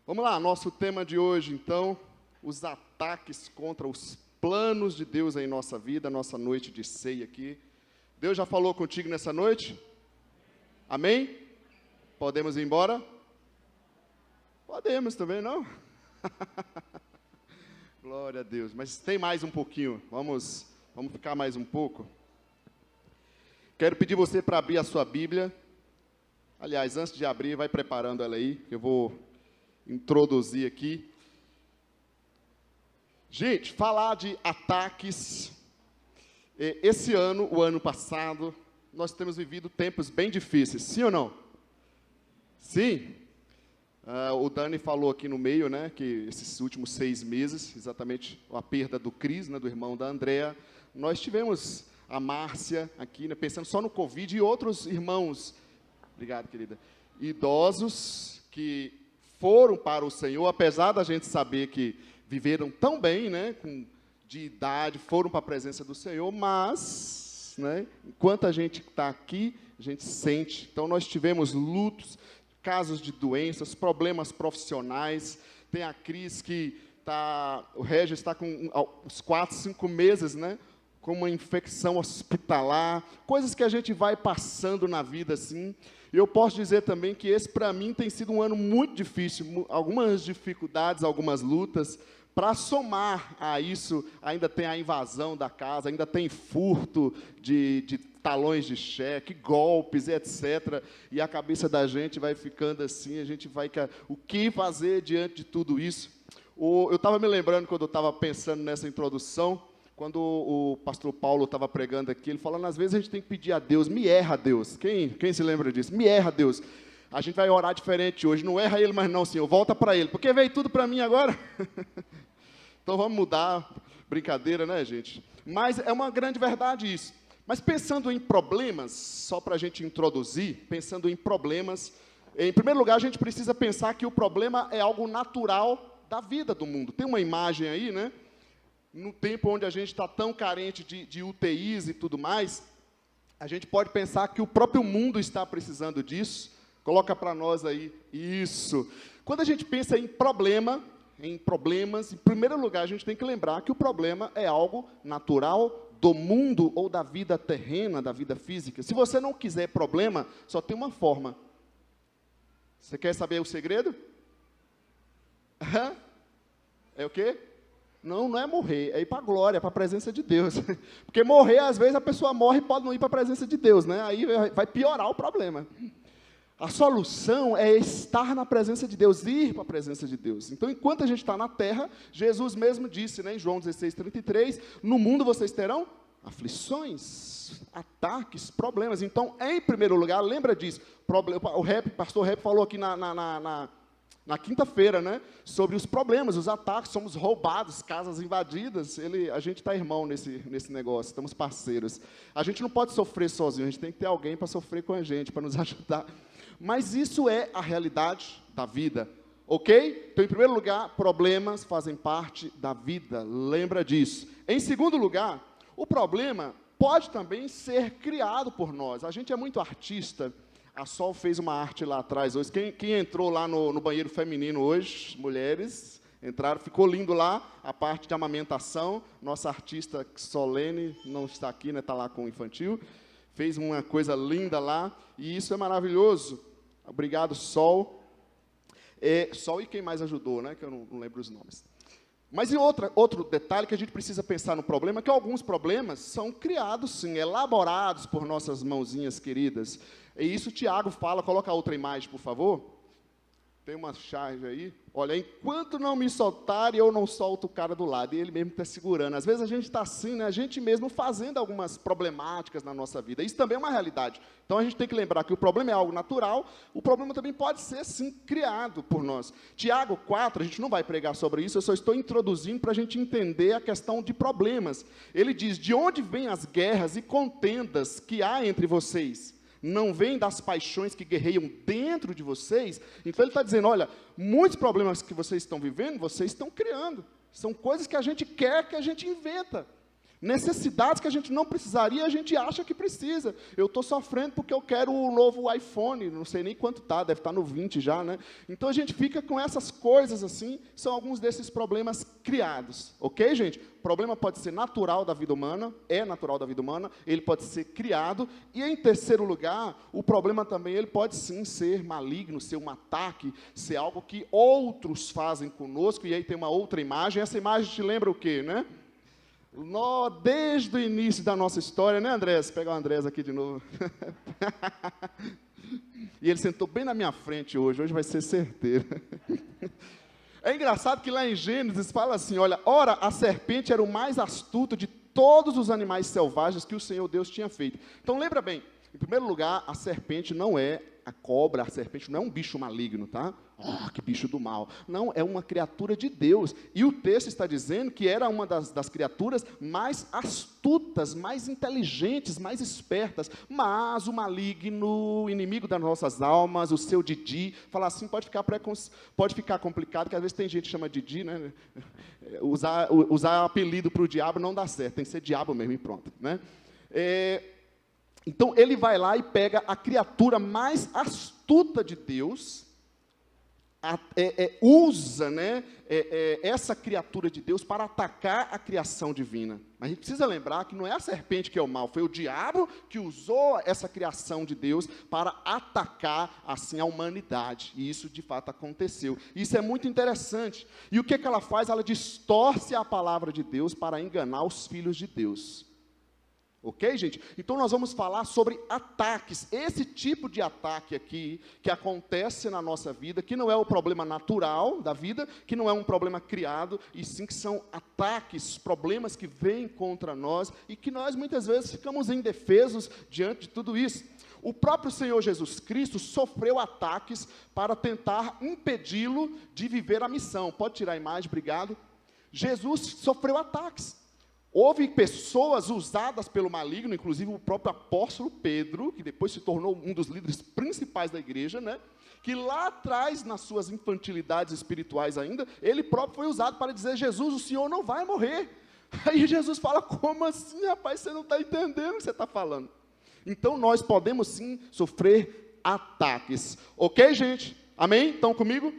Vamos lá, nosso tema de hoje, então, os ataques contra os planos de Deus em nossa vida, nossa noite de ceia aqui. Deus já falou contigo nessa noite? Amém? Podemos ir embora? Podemos também, não? Glória a Deus, mas tem mais um pouquinho, vamos ficar mais um pouco. Quero pedir você para abrir a sua Bíblia. Aliás, antes de abrir, vai preparando ela aí, que eu vou introduzir aqui. Gente, falar de ataques, esse ano, o ano passado, nós temos vivido tempos bem difíceis, sim ou não? Sim. O Dani falou aqui no meio, né, que esses últimos 6 meses, exatamente a perda do Cris, né, do irmão da Andréa, nós tivemos a Márcia aqui, né, pensando só no Covid, e outros irmãos, obrigado, querida, idosos que foram para o Senhor, apesar da gente saber que viveram tão bem, né, de idade, foram para a presença do Senhor, mas, né, enquanto a gente está aqui, a gente sente. Então, nós tivemos lutos, casos de doenças, problemas profissionais. Tem a Cris que o Regis está com uns 4, 5 meses, né, com uma infecção hospitalar, coisas que a gente vai passando na vida assim. E eu posso dizer também que esse, para mim, tem sido um ano muito difícil, algumas dificuldades, algumas lutas. Para somar a isso, ainda tem a invasão da casa, ainda tem furto de talões de cheque, golpes, etc. E a cabeça da gente vai ficando assim, a gente vai... O que fazer diante de tudo isso? Eu estava me lembrando, quando eu estava pensando nessa introdução, quando o pastor Paulo estava pregando aqui, ele falando, às vezes a gente tem que pedir a Deus, me erra, Deus. Quem se lembra disso? Me erra, Deus. A gente vai orar diferente hoje, não erra ele, mas não, Senhor, volta para ele, porque veio tudo para mim agora. Então vamos mudar, brincadeira, né, gente? Mas é uma grande verdade isso. Mas pensando em problemas, só para a gente introduzir, pensando em problemas, em primeiro lugar a gente precisa pensar que o problema é algo natural da vida do mundo. Tem uma imagem aí, né? No tempo onde a gente está tão carente de UTIs e tudo mais, a gente pode pensar que o próprio mundo está precisando disso. Coloca para nós aí, isso. Quando a gente pensa em problemas, em primeiro lugar, a gente tem que lembrar que o problema é algo natural do mundo ou da vida terrena, da vida física. Se você não quiser problema, só tem uma forma. Você quer saber o segredo? É o quê? Não é morrer, é ir para a glória, para a presença de Deus. Porque morrer, às vezes, a pessoa morre e pode não ir para a presença de Deus, né? Aí vai piorar o problema. A solução é estar na presença de Deus, ir para a presença de Deus. Então, enquanto a gente está na terra, Jesus mesmo disse, né, em João 16:33, no mundo vocês terão aflições, ataques, problemas. Então, em primeiro lugar, lembra disso. O pastor Rap falou aqui na quinta-feira, né, sobre os problemas, os ataques, somos roubados, casas invadidas. A gente está irmão nesse negócio, estamos parceiros. A gente não pode sofrer sozinho, a gente tem que ter alguém para sofrer com a gente, para nos ajudar. Mas isso é a realidade da vida, ok? Então, em primeiro lugar, problemas fazem parte da vida, lembra disso. Em segundo lugar, o problema pode também ser criado por nós. A gente é muito artista. A Sol fez uma arte lá atrás hoje. Quem entrou lá no banheiro feminino hoje, mulheres, entraram, ficou lindo lá, a parte de amamentação. Nossa artista Solene não está aqui, né, está lá com o infantil. Fez uma coisa linda lá, e isso é maravilhoso. Obrigado, Sol. Sol e quem mais ajudou, né, que eu não lembro os nomes. Mas e outro detalhe que a gente precisa pensar no problema, é que alguns problemas são criados, sim, elaborados por nossas mãozinhas queridas. E isso o Tiago fala, coloca a outra imagem, por favor. Tem uma charge aí. Olha, enquanto não me soltarem, eu não solto o cara do lado. E ele mesmo está segurando. Às vezes a gente está assim, né? A gente mesmo fazendo algumas problemáticas na nossa vida. Isso também é uma realidade. Então a gente tem que lembrar que o problema é algo natural, o problema também pode ser, sim, criado por nós. Tiago 4, a gente não vai pregar sobre isso, eu só estou introduzindo para a gente entender a questão de problemas. Ele diz, de onde vêm as guerras e contendas que há entre vocês? Não vem das paixões que guerreiam dentro de vocês? Então ele está dizendo, olha, muitos problemas que vocês estão vivendo, vocês estão criando. São coisas que a gente quer, que a gente inventa. Necessidades que a gente não precisaria, a gente acha que precisa. Eu estou sofrendo porque eu quero o novo iPhone, não sei nem quanto está, deve estar no 20 já, né? Então a gente fica com essas coisas assim, são alguns desses problemas criados, ok, gente? O problema pode ser natural da vida humana, é natural da vida humana, ele pode ser criado, e em terceiro lugar, o problema também, ele pode sim ser maligno, ser um ataque, ser algo que outros fazem conosco, e aí tem uma outra imagem, essa imagem te lembra o quê, né? Desde o início da nossa história, né, Andrés? Pegar o Andrés aqui de novo. E ele sentou bem na minha frente hoje vai ser certeiro. É engraçado que lá em Gênesis fala assim, olha, ora, a serpente era o mais astuto de todos os animais selvagens que o Senhor Deus tinha feito. Então lembra bem, em primeiro lugar, a serpente não é a cobra, a serpente não é um bicho maligno, tá? Oh, que bicho do mal. Não, é uma criatura de Deus. E o texto está dizendo que era uma das criaturas mais astutas, mais inteligentes, mais espertas. Mas o maligno, inimigo das nossas almas, o seu Didi, fala assim, pode ficar complicado, porque às vezes tem gente que chama Didi, né? Usar apelido para o diabo não dá certo, tem que ser diabo mesmo e pronto, né? Então, ele vai lá e pega a criatura mais astuta de Deus, usa, né, essa criatura de Deus para atacar a criação divina. Mas a gente precisa lembrar que não é a serpente que é o mal, foi o diabo que usou essa criação de Deus para atacar, assim, a humanidade. E isso, de fato, aconteceu. Isso é muito interessante. E o que ela faz? Ela distorce a palavra de Deus para enganar os filhos de Deus. Ok, gente? Então, nós vamos falar sobre ataques. Esse tipo de ataque aqui, que acontece na nossa vida, que não é o problema natural da vida, que não é um problema criado, e sim que são ataques, problemas que vêm contra nós, e que nós, muitas vezes, ficamos indefesos diante de tudo isso. O próprio Senhor Jesus Cristo sofreu ataques para tentar impedi-lo de viver a missão. Pode tirar a imagem, obrigado. Jesus sofreu ataques. Houve pessoas usadas pelo maligno, inclusive o próprio apóstolo Pedro, que depois se tornou um dos líderes principais da igreja, né? Que lá atrás, nas suas infantilidades espirituais ainda, ele próprio foi usado para dizer, Jesus, o Senhor não vai morrer. Aí Jesus fala, como assim, rapaz, você não está entendendo o que você está falando. Então, nós podemos sim sofrer ataques. Ok, gente? Amém? Estão comigo?